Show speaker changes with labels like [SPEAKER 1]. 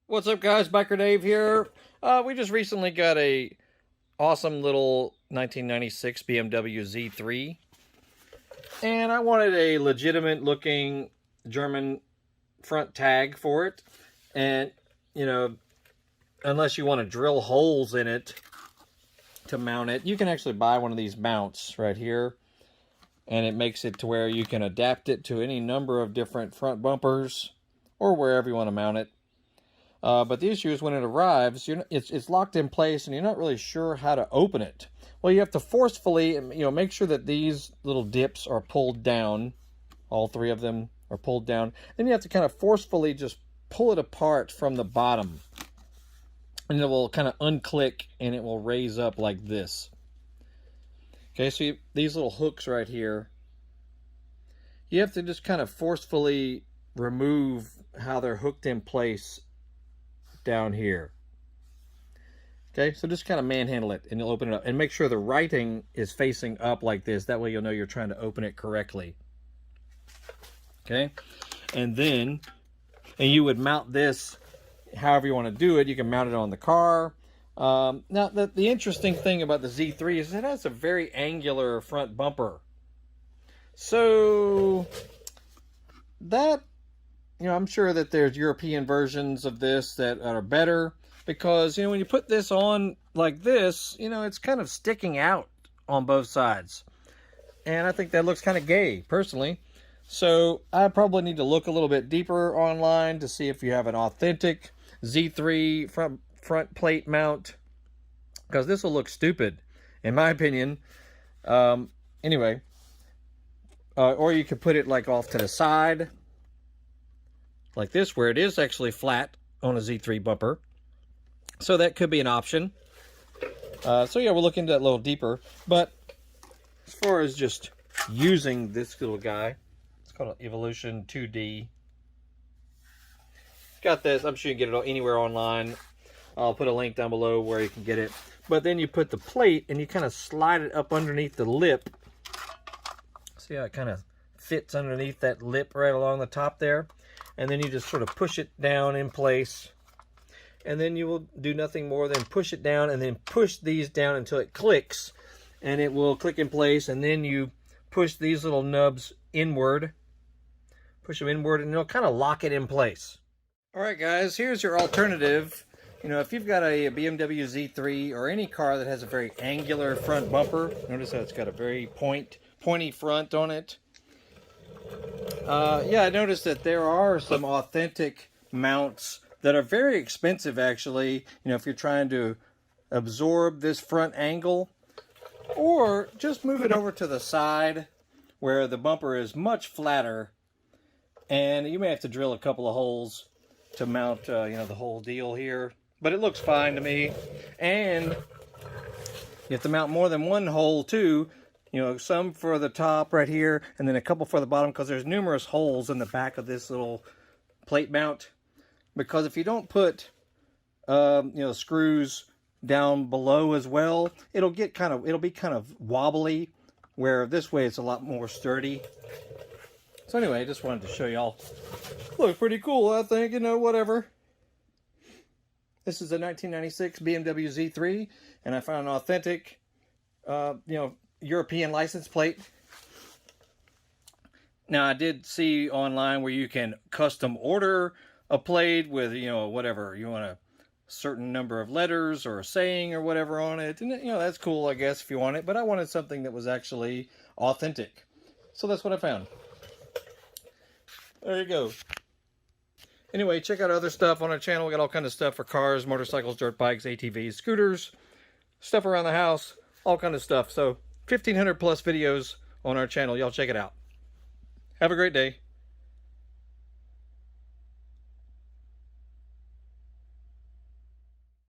[SPEAKER 1] What's up, guys? Biker Dave here. We just recently got a awesome little 1996 BMW Z3, and I wanted a legitimate looking German front tag for it. And you know, unless you want to drill holes in it to mount it, you can actually buy one of these mounts right here, and it makes it to where you can adapt it to any number of different front bumpers or wherever you want to mount it. But the issue is when it arrives, it's locked in place and you're not really sure how to open it. Well, you have to forcefully, make sure that these little dips are pulled down. All three of them are pulled down. Then you have to kind of forcefully just pull it apart from the bottom. And it will kind of unclick and it will raise up like this. Okay, so these little hooks right here, you have to just kind of forcefully remove how they're hooked in place down here. Okay, so just kind of manhandle it and you'll open it up, and make sure the writing is facing up like this. That way you'll know you're trying to open it correctly. Okay, and you would mount this however you want to do it. You can mount it on the car. Now the interesting thing about the Z3 is it has a very angular front bumper. So that, I'm sure that there's European versions of this that are better, because, when you put this on like this, it's kind of sticking out on both sides. And I think that looks kind of gay, personally. So I probably need to look a little bit deeper online to see if you have an authentic Z3 front plate mount, because this will look stupid, in my opinion. Anyway, or you could put it like off to the side, like this, where it is actually flat on a Z3 bumper. So that could be an option. So yeah, we'll look into that a little deeper. But as far as just using this little guy, it's called an Evolution 2D. Got this. I'm sure you can get it anywhere online. I'll put a link down below where you can get it. But then you put the plate and you kind of slide it up underneath the lip. See how it kind of fits underneath that lip right along the top there? And then you just sort of push it down in place. And then you will do nothing more than push it down and then push these down until it clicks. And it will click in place. And then you push these little nubs inward. Push them inward and it'll kind of lock it in place. Alright guys, here's your alternative. If you've got a BMW Z3 or any car that has a very angular front bumper, notice how it's got a very pointy front on it. Yeah, I noticed that there are some authentic mounts that are very expensive, actually. If you're trying to absorb this front angle, or just move it over to the side where the bumper is much flatter, and you may have to drill a couple of holes to mount, the whole deal here. But it looks fine to me. And you have to mount more than one hole too. Some for the top right here, and then a couple for the bottom, because there's numerous holes in the back of this little plate mount. Because if you don't put, screws down below as well, it'll be kind of wobbly. Where this way it's a lot more sturdy. So anyway, I just wanted to show y'all. Looks pretty cool, I think. Whatever. This is a 1996 BMW Z3, and I found an authentic, European license plate. Now, I did see online where you can custom order a plate with, whatever. You want a certain number of letters or a saying or whatever on it. And, that's cool, I guess, if you want it. But I wanted something that was actually authentic. So that's what I found. There you go. Anyway, check out other stuff on our channel. We got all kinds of stuff for cars, motorcycles, dirt bikes, ATVs, scooters, stuff around the house, all kinds of stuff. So 1,500 plus videos on our channel. Y'all check it out. Have a great day.